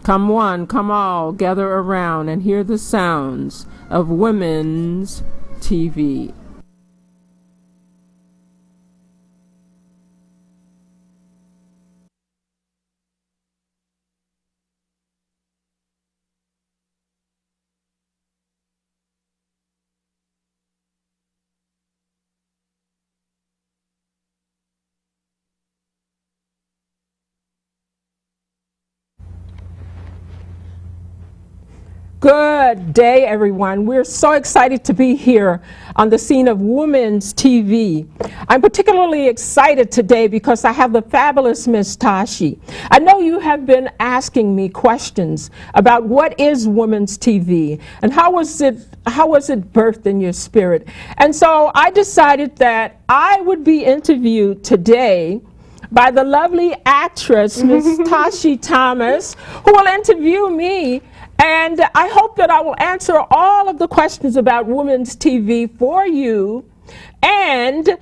Come one, come all, gather around and hear the sounds of women's TV. Good day, everyone. We're so excited to be here on the scene of Women's TV. I'm particularly excited today because I have the fabulous Miss Tashi. I know you have been asking me questions about what is Women's TV and how was it birthed in your spirit. And so I decided that I would be interviewed today by the lovely actress, Miss Tashi Thomas, who will interview me. And I hope that I will answer all of the questions about Women's TV for you. And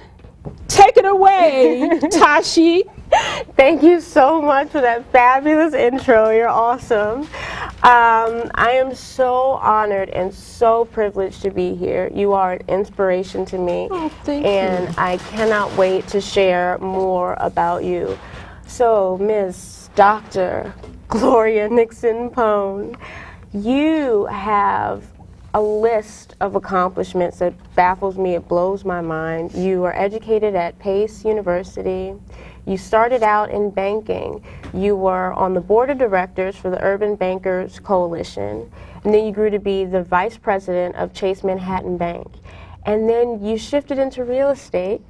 take it away, Tashi. Thank you so much for that fabulous intro. You're awesome. I am so honored and so privileged to be here. You are an inspiration to me. Oh, thank and you. I cannot wait to share more about you. So, Miss Dr. Gloria Nixon-Pone, you have a list of accomplishments that baffles me. It blows my mind. You are educated at Pace University. You started out in banking. You were on the board of directors for the Urban Bankers Coalition. And then you grew to be the vice president of Chase Manhattan Bank. And then you shifted into real estate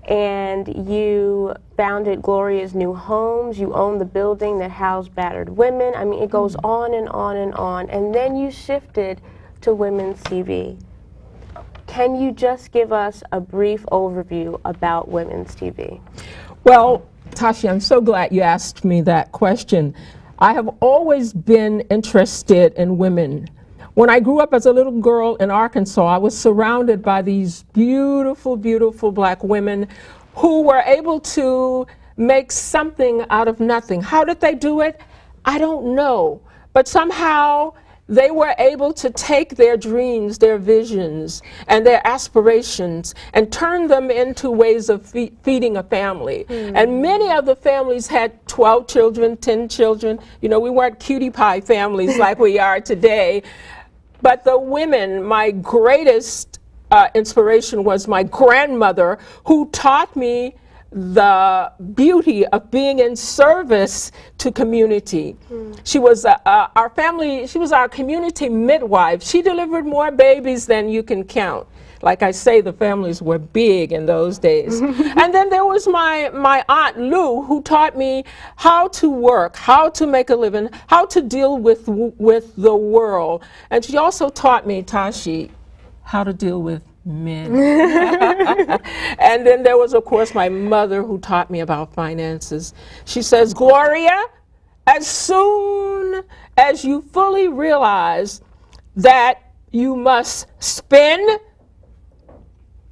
and you founded Gloria's New Homes. You owned the building that housed battered women. I mean, it goes on and on and on. And then you shifted to Women's TV. Can you just give us a brief overview about Women's TV? Well, Tashi, I'm so glad you asked me that question. I have always been interested in women. When I grew up as a little girl in Arkansas, I was surrounded by these beautiful, beautiful black women who were able to make something out of nothing. How did they do it? I don't know. But somehow they were able to take their dreams, their visions, and their aspirations and turn them into ways of feeding a family. And many of the families had 12 children, 10 children. You know, we weren't cutie pie families like we are today. But the women, my greatest inspiration was my grandmother, who taught me the beauty of being in service to community. She was she was our community midwife. She delivered more babies than you can count. Like I say, the families were big in those days. And then there was my Aunt Lou, who taught me how to work, how to make a living, how to deal with the world. And she also taught me, Tashi, how to deal with men. And then there was, of course, my mother, who taught me about finances. She says, Gloria, as soon as you fully realize that you must spend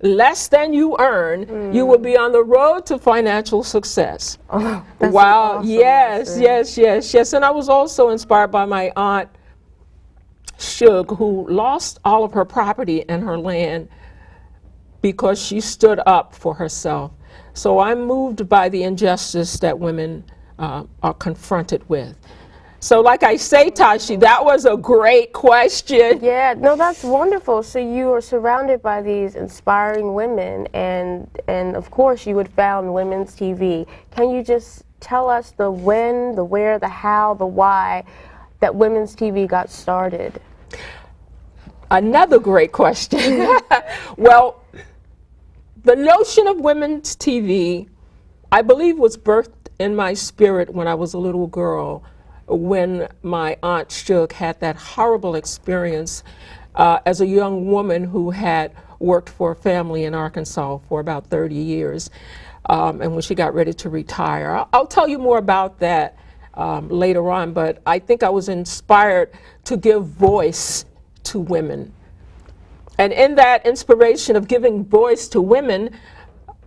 less than you earn, you will be on the road to financial success. Oh, that's wow, awesome yes, lesson. yes. And I was also inspired by my aunt, Shug, who lost all of her property and her land because she stood up for herself. So I'm moved by the injustice that women are confronted with. So like I say, Tashi, that was a great question. Yeah, no, that's wonderful. So you are surrounded by these inspiring women, and of course you would found Women's TV. Can you just tell us the when, the where, the how, the why that Women's TV got started? Another great question. Well, the notion of Women's TV, I believe, was birthed in my spirit when I was a little girl, when my Aunt Shug had that horrible experience as a young woman who had worked for a family in Arkansas for about 30 years. And when she got ready to retire, I'll tell you more about that later on, but I think I was inspired to give voice to women. And in that inspiration of giving voice to women,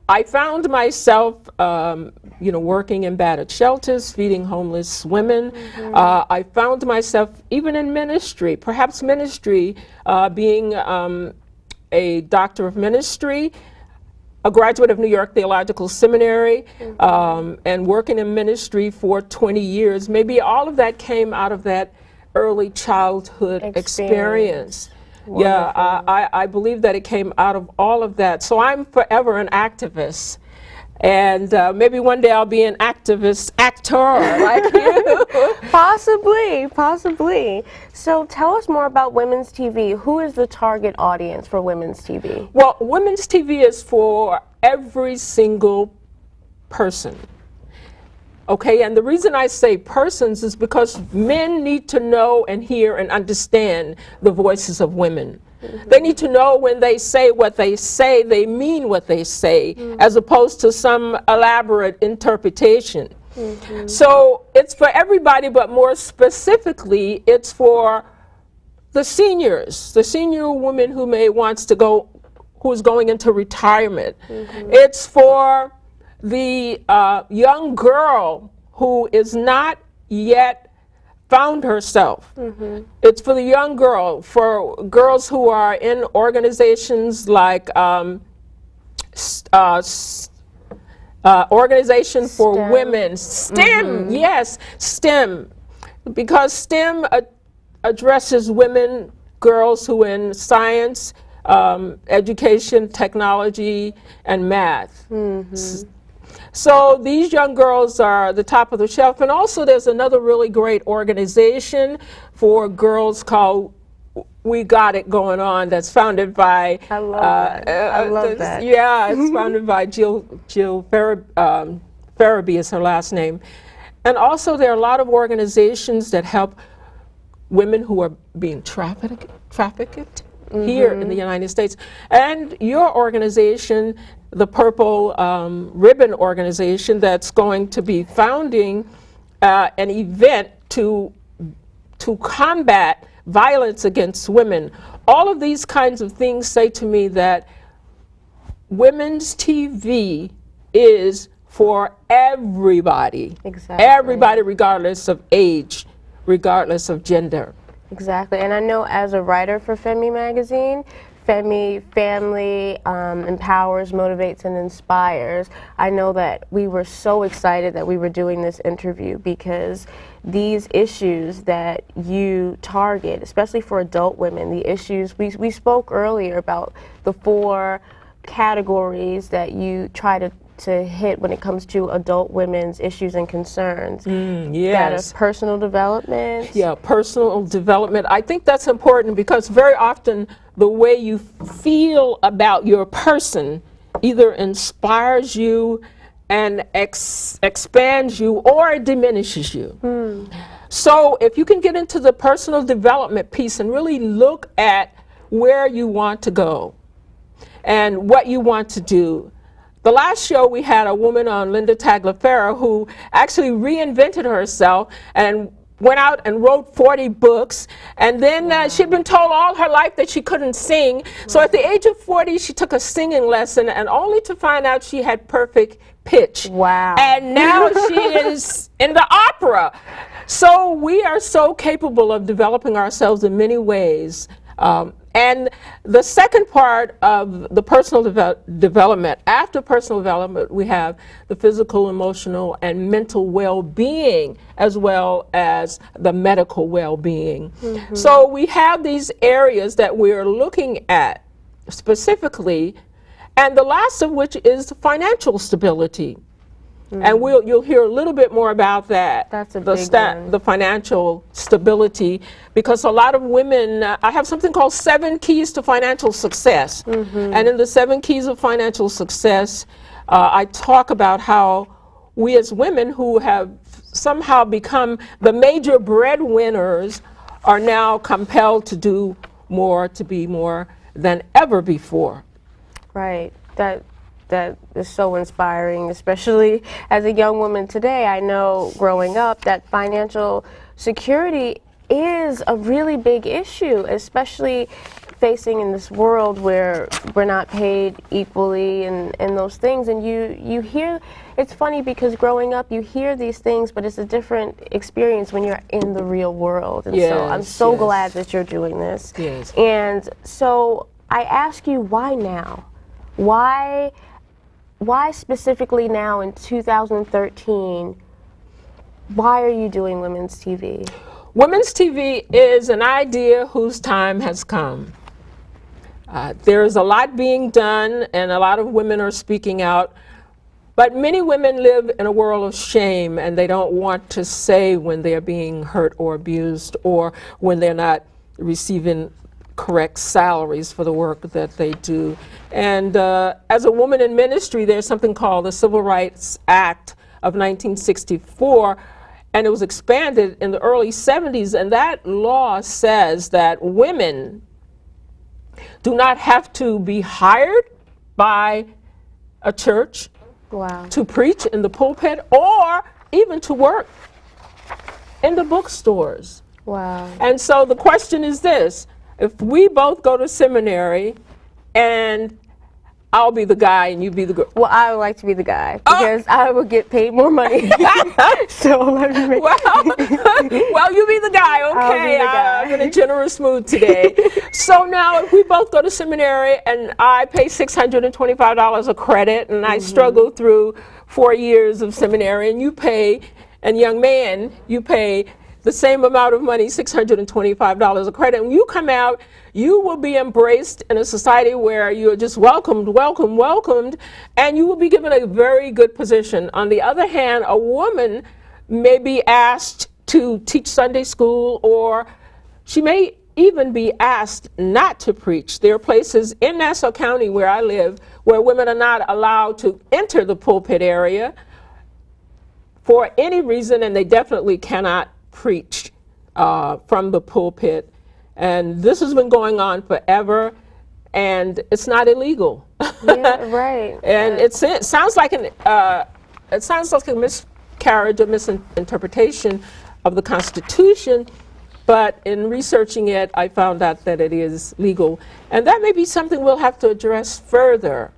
I found myself, working in battered shelters, feeding homeless women. I found myself even in ministry, perhaps ministry, being a doctor of ministry, a graduate of New York Theological Seminary, and working in ministry for 20 years. Maybe all of that came out of that early childhood experience. Yeah, I believe that it came out of all of that. So I'm forever an activist. And maybe one day I'll be an activist actor like you. Possibly. So tell us more about Women's TV. Who is the target audience for Women's TV? Well, Women's TV is for every single person. Okay, and the reason I say persons is because men need to know and hear and understand the voices of women. They need to know when they say what they say, they mean what they say, as opposed to some elaborate interpretation. So it's for everybody, but more specifically, it's for the seniors, the senior woman who who's going into retirement. It's for the young girl who is not yet found herself. It's for the young girl, for girls who are in organizations like Organization for STEM. Women, STEM, yes, STEM, because STEM addresses women, girls who in science, education, technology, and math. So these young girls are the top of the shelf. And also there's another really great organization for girls called We Got It Going On, that's founded by... I love that. Yeah, it's founded by Jill Farabee is her last name. And also there are a lot of organizations that help women who are being trafficked here in the United States. And your organization, the Purple Ribbon Organization, that's going to be founding an event to combat violence against women. All of these kinds of things say to me that Women's TV is for everybody. Exactly. Everybody, regardless of age, regardless of gender. Exactly, and I know as a writer for Femi magazine, Femi Family empowers, motivates, and inspires. I know that we were so excited that we were doing this interview because these issues that you target, especially for adult women, the issues, we spoke earlier about the 4 categories that you try to hit when it comes to adult women's issues and concerns. Yes. That is personal development. Yeah, personal development. I think that's important because very often the way you feel about your person either inspires you and expands you or diminishes you. So if you can get into the personal development piece and really look at where you want to go and what you want to do. The last show we had a woman on, Linda Tagliaferro, who actually reinvented herself and went out and wrote 40 books, and then she'd been told all her life that she couldn't sing. So at the age of 40, she took a singing lesson, and only to find out she had perfect pitch. Wow. And now she is in the opera. So we are so capable of developing ourselves in many ways. And the second part of the personal development, after personal development, we have the physical, emotional, and mental well-being, as well as the medical well-being. So we have these areas that we're looking at specifically, and the last of which is financial stability. And you'll hear a little bit more about that. That's a big one. The financial stability, because a lot of women, I have something called 7 Keys to Financial Success. And in the 7 Keys of Financial Success, I talk about how we as women who have somehow become the major breadwinners are now compelled to do more, to be more than ever before. Right. That is so inspiring, especially as a young woman today. I know growing up that financial security is a really big issue, especially facing in this world where we're not paid equally and those things. And you hear, it's funny because growing up you hear these things, but it's a different experience when you're in the real world. And so I'm so Yes. glad that you're doing this. Yes. And so I ask you, why now? Why specifically now in 2013? Why are you doing women's TV? Women's TV is an idea whose time has come. There's a lot being done, and a lot of women are speaking out, but many women live in a world of shame, and they don't want to say when they're being hurt or abused, or when they're not receiving correct salaries for the work that they do. And as a woman in ministry, there's something called the Civil Rights Act of 1964, and it was expanded in the early 70s, and that law says that women do not have to be hired by a church Wow. to preach in the pulpit or even to work in the bookstores. Wow. And so the question is this: if we both go to seminary and I'll be the guy and you be the girl. Well, I would like to be the guy because I would get paid more money. So let me make Well, you be the guy, okay? I'll be the guy. I'm in a generous mood today. So now, if we both go to seminary and I pay $625 a credit, and I struggle through 4 years of seminary, and you pay, and young man, you pay the same amount of money, $625 a credit, and you come out, you will be embraced in a society where you're just welcomed, and you will be given a very good position. On the other hand, a woman may be asked to teach Sunday school, or she may even be asked not to preach. There are places in Nassau County where I live where women are not allowed to enter the pulpit area for any reason, and they definitely cannot preach from the pulpit. And this has been going on forever, and it's not illegal. Yeah, right. And it sounds like a miscarriage or misinterpretation of the Constitution, but in researching it, I found out that it is legal, and that may be something we'll have to address further.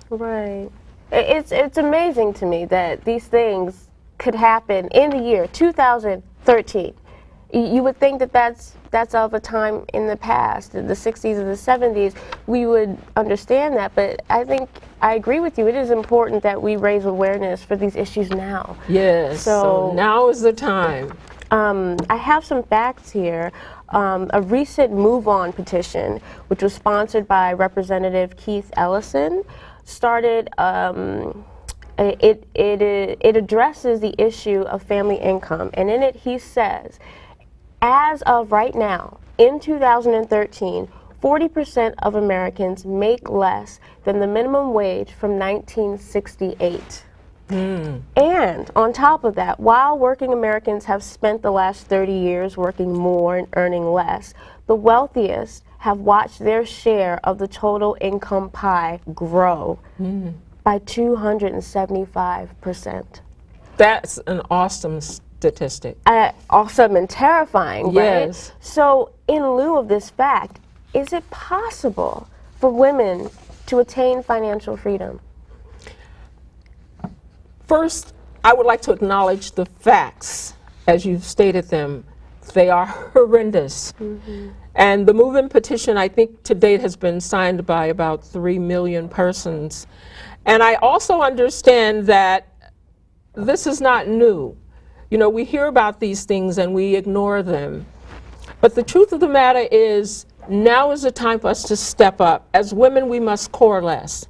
Right. It's amazing to me that these things could happen in the year 2013. You would think that that's of a time in the past, in the 60s or the 70s, we would understand that, but I think I agree with you. It is important that we raise awareness for these issues now. Yes, so now is the time. I have some facts here. A recent Move On petition, which was sponsored by Representative Keith Ellison, started, it addresses the issue of family income, and in it he says, as of right now, in 2013, 40% of Americans make less than the minimum wage from 1968. And on top of that, while working Americans have spent the last 30 years working more and earning less, the wealthiest have watched their share of the total income pie grow by 275%. That's an awesome statistic. Awesome and terrifying, right? Yes. So in lieu of this fact, is it possible for women to attain financial freedom? First, I would like to acknowledge the facts as you've stated them. They are horrendous. And the move-in petition, I think to date, has been signed by about 3 million persons. And I also understand that this is not new. You know, we hear about these things and we ignore them. But the truth of the matter is, now is the time for us to step up. As women, we must coalesce.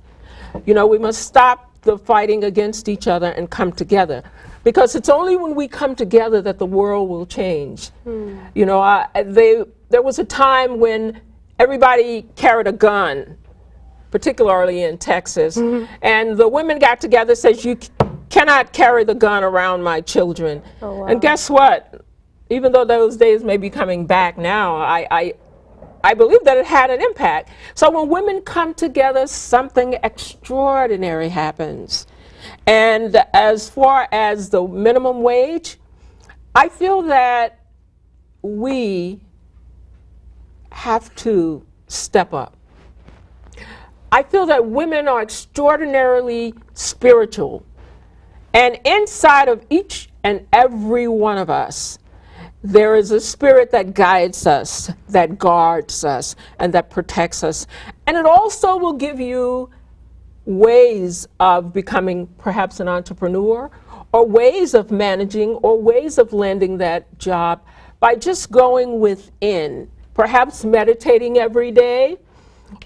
You know, we must stop the fighting against each other and come together. Because it's only when we come together that the world will change. You know, there was a time when everybody carried a gun, particularly in Texas, and the women got together and said, you cannot carry the gun around my children. Oh, wow. And guess what? Even though those days may be coming back now, I believe that it had an impact. So when women come together, something extraordinary happens. And as far as the minimum wage, I feel that we have to step up. I feel that women are extraordinarily spiritual. And inside of each and every one of us, there is a spirit that guides us, that guards us, and that protects us. And it also will give you ways of becoming perhaps an entrepreneur, or ways of managing, or ways of landing that job by just going within, perhaps meditating every day,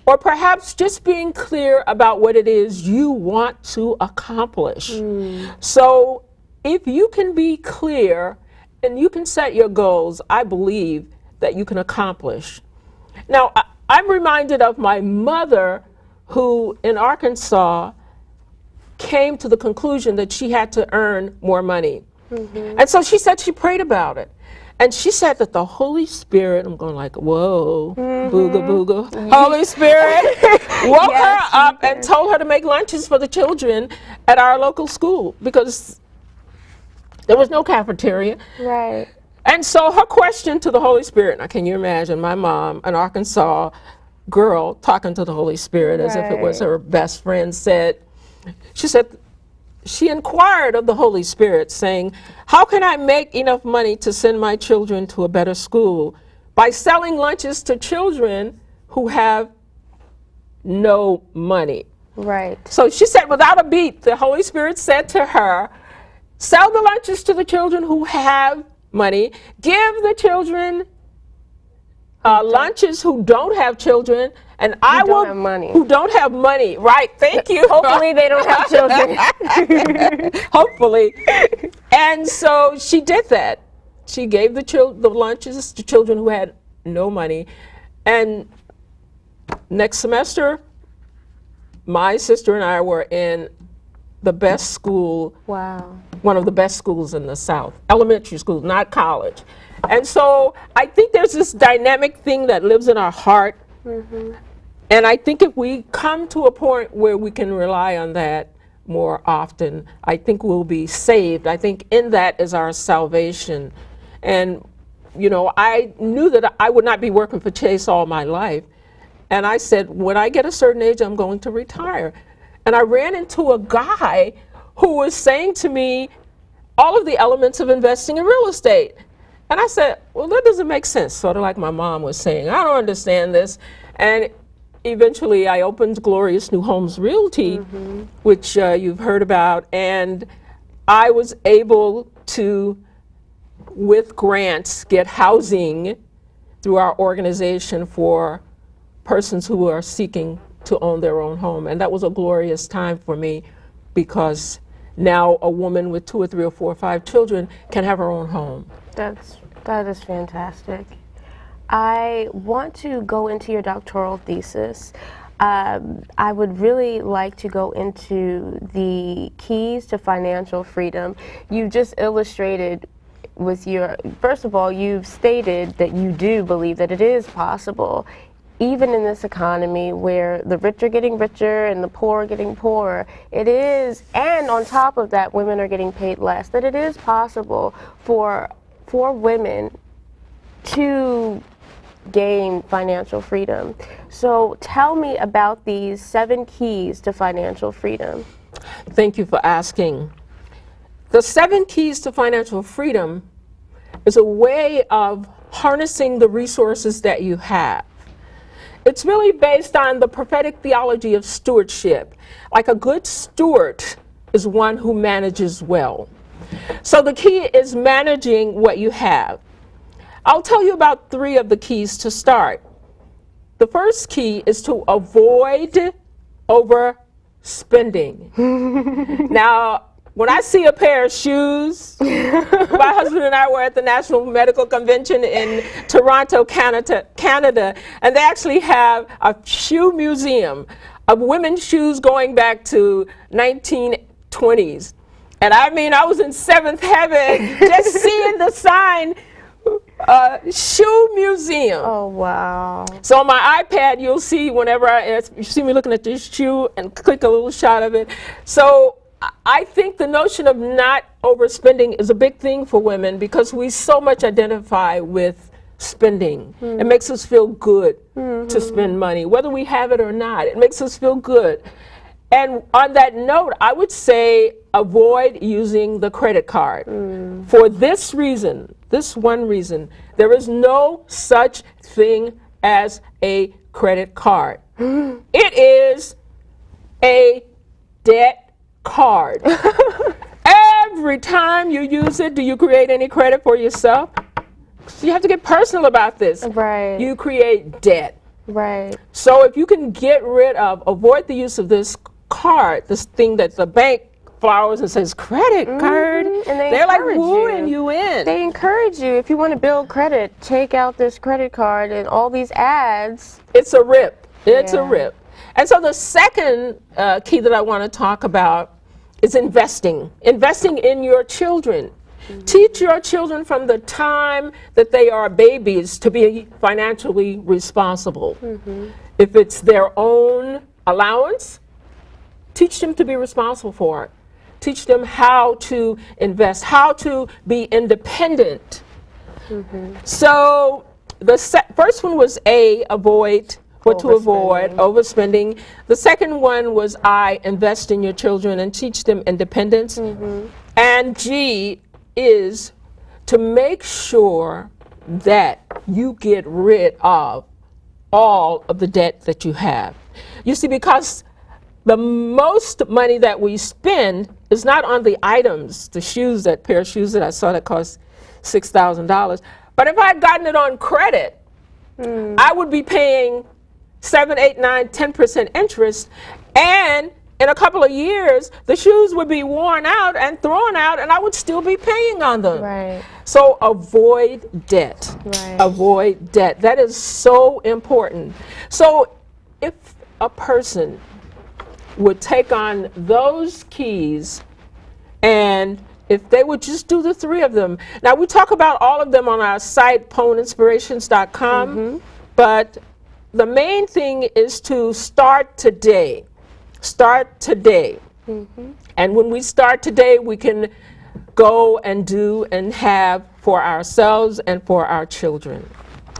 or perhaps just being clear about what it is you want to accomplish. So if you can be clear and you can set your goals, I believe that you can accomplish. Now, I'm reminded of my mother, who in Arkansas came to the conclusion that she had to earn more money. And so she said she prayed about it. And she said that the Holy Spirit, I'm going like, whoa, booga booga, Holy Spirit woke her up and told her to make lunches for the children at our local school because there was no cafeteria. Right. And so her question to the Holy Spirit, now can you imagine my mom, an Arkansas girl, talking to the Holy Spirit as if it was her best friend, she inquired of the Holy Spirit, saying, how can I make enough money to send my children to a better school? By selling lunches to children who have no money. Right. So she said, without a beat, the Holy Spirit said to her, sell the lunches to the children who have money, give the children lunches who don't have children, and I will have money. Who don't have money. Right, thank you. Hopefully they don't have children. Hopefully. And so she did that. She gave the lunches to children who had no money. And next semester, my sister and I were in the best school, Wow. one of the best schools in the South, elementary school, not college. And so I think there's this dynamic thing that lives in our heart. And I think if we come to a point where we can rely on that more often, I think we'll be saved. I think in that is our salvation. And, you know, I knew that I would not be working for Chase all my life. And I said, when I get a certain age, I'm going to retire. And I ran into a guy who was saying to me all of the elements of investing in real estate. And I said, well, that doesn't make sense, sort of like my mom was saying. I don't understand this. And eventually I opened Gloria's new Homes Realty, which you've heard about. And I was able to, with grants, get housing through our organization for persons who are seeking to own their own home. And that was a glorious time for me because now a woman with 2 or 3 or 4 or 5 children can have her own home. That is fantastic. I want to go into your doctoral thesis. I would really like to go into the keys to financial freedom. You just illustrated with first of all, you've stated that you do believe that it is possible, even in this economy where the rich are getting richer and the poor are getting poorer. It is, and on top of that, women are getting paid less, that it is possible for women to gain financial freedom. So tell me about these 7 keys to financial freedom. Thank you for asking. The 7 keys to financial freedom is a way of harnessing the resources that you have. It's really based on the prophetic theology of stewardship. Like a good steward is one who manages well. So the key is managing what you have. I'll tell you about 3 of the keys to start. The first key is to avoid overspending. Now, when I see a pair of shoes, my husband and I were at the National Medical Convention in Toronto, Canada, and they actually have a shoe museum of women's shoes going back to 1920s. And I mean, I was in 7th heaven just seeing the sign, shoe museum. Oh, wow. So on my iPad, you'll see whenever you see me looking at this shoe and click a little shot of it. So I think the notion of not overspending is a big thing for women because we so much identify with spending. It makes us feel good to spend money, whether we have it or not. It makes us feel good. And on that note, I would say avoid using the credit card. For this reason, this one reason, there is no such thing as a credit card. It is a debt card. Every time you use it, do you create any credit for yourself? You have to get personal about this. Right. You create debt. Right. So if you can avoid the use of this card, this thing that the bank flowers and says credit card, And they're like wooing you in. They encourage you, if you want to build credit, take out this credit card and all these ads. It's a rip. It's a Yeah. rip. And so the second key that I want to talk about is investing. Investing in your children. Teach your children from the time that they are babies to be financially responsible. If it's their own allowance, teach them to be responsible for it. Teach them how to invest, how to be independent. So the first one was avoid overspending. The second one was invest in your children and teach them independence. And G is to make sure that you get rid of all of the debt that you have. You see, because the most money that we spend is not on the items, the shoes, that pair of shoes that I saw that cost $6,000. But if I had gotten it on credit, I would be paying 7, 8, 9, 10% interest, and in a couple of years, the shoes would be worn out and thrown out, and I would still be paying on them. Right. So avoid debt. Right. Avoid debt. That is so important. So if a person would take on those keys, and if they would just do the three of them. Now, we talk about all of them on our site, poneinspirations.com, but the main thing is to start today. Start today. And when we start today, we can go and do and have for ourselves and for our children.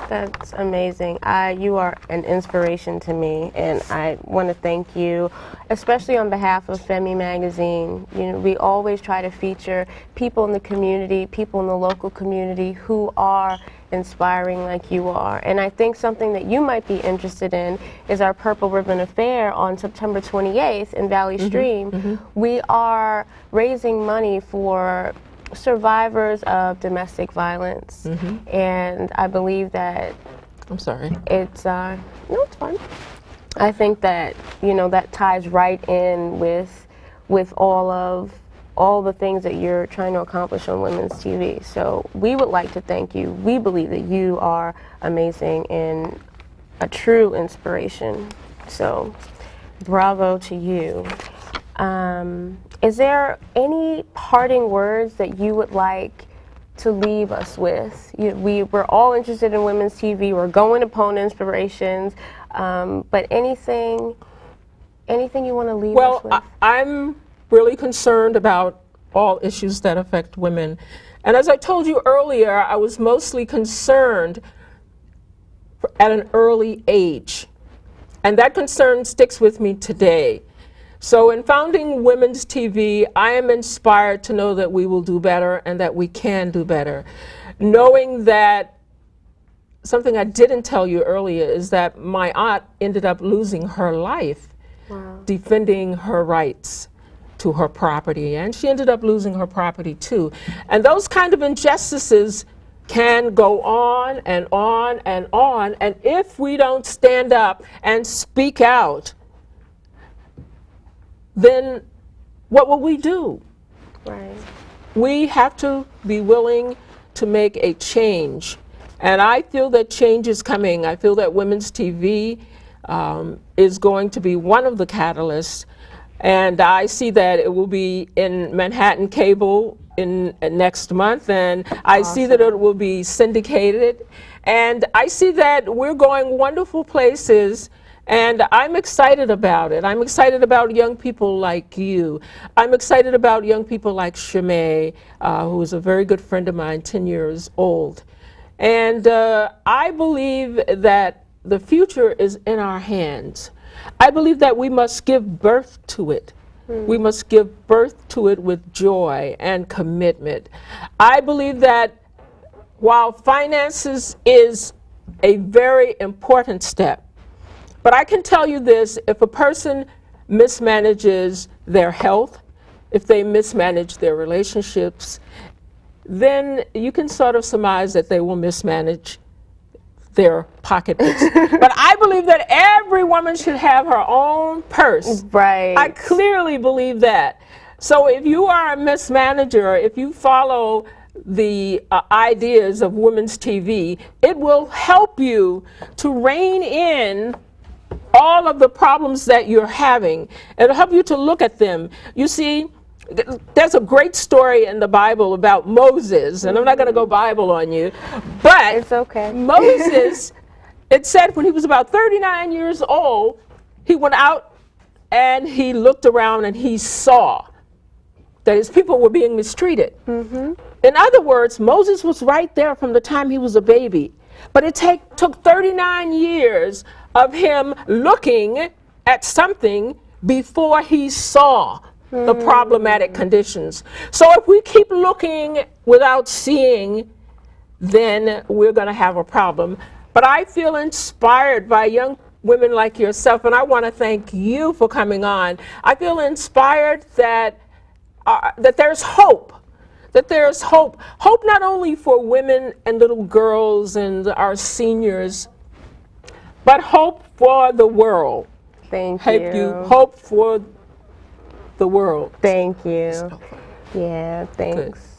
That's amazing. You are an inspiration to me, and I want to thank you, especially on behalf of Femi Magazine. You know, we always try to feature people in the community, people in the local community who are inspiring like you are. And I think something that you might be interested in is our Purple Ribbon Affair on September 28th in Valley Stream. We are raising money for survivors of domestic violence, and I believe that I'm sorry. it's no, it's fine. I think that, you know, that ties right in with all the things that you're trying to accomplish on Women's TV. So we would like to thank you. We believe that you are amazing and a true inspiration. So bravo to you. Is there any parting words that you would like to leave us with? We're all interested in Women's TV. We're going to Pone Inspirations. But anything you want to leave us with? Well, I'm really concerned about all issues that affect women. And as I told you earlier, I was mostly concerned at an early age. And that concern sticks with me today. So in founding Women's TV, I am inspired to know that we will do better and that we can do better. Knowing that something I didn't tell you earlier is that my aunt ended up losing her life defending her rights to her property, and she ended up losing her property too. And those kind of injustices can go on and on and on, and if we don't stand up and speak out, then what will we do? Right. We have to be willing to make a change. And I feel that change is coming. I feel that Women's TV is going to be one of the catalysts. And I see that it will be in Manhattan Cable in next month. And I see that it will be syndicated. And I see that we're going wonderful places. And I'm excited about it. I'm excited about young people like you. I'm excited about young people like Shimei, who is a very good friend of mine, 10 years old. And I believe that the future is in our hands. I believe that we must give birth to it. We must give birth to it with joy and commitment. I believe that while finances is a very important step, but I can tell you this, if a person mismanages their health, if they mismanage their relationships, then you can sort of surmise that they will mismanage their pocketbooks. But I believe that every woman should have her own purse. Right. I clearly believe that. So if you are a mismanager, if you follow the ideas of Women's TV, it will help you to rein in all of the problems that you're having. It'll help you to look at them. You see, there's a great story in the Bible about Moses, and I'm not going to go Bible on you, but It's okay. Moses, it said when he was about 39 years old, he went out and he looked around and he saw that his people were being mistreated. In other words, Moses was right there from the time he was a baby, but it took 39 years of him looking at something before he saw the problematic conditions. So if we keep looking without seeing, then we're going to have a problem. But I feel inspired by young women like yourself, and I want to thank you for coming on. I feel inspired that there's hope. That there's hope. Hope not only for women and little girls and our seniors, but hope for the world. Thank you. Hope for the world. Thank you. Yeah, thanks. Good.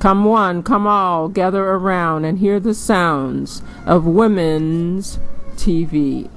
Come one, come all, gather around and hear the sounds of Women's TV.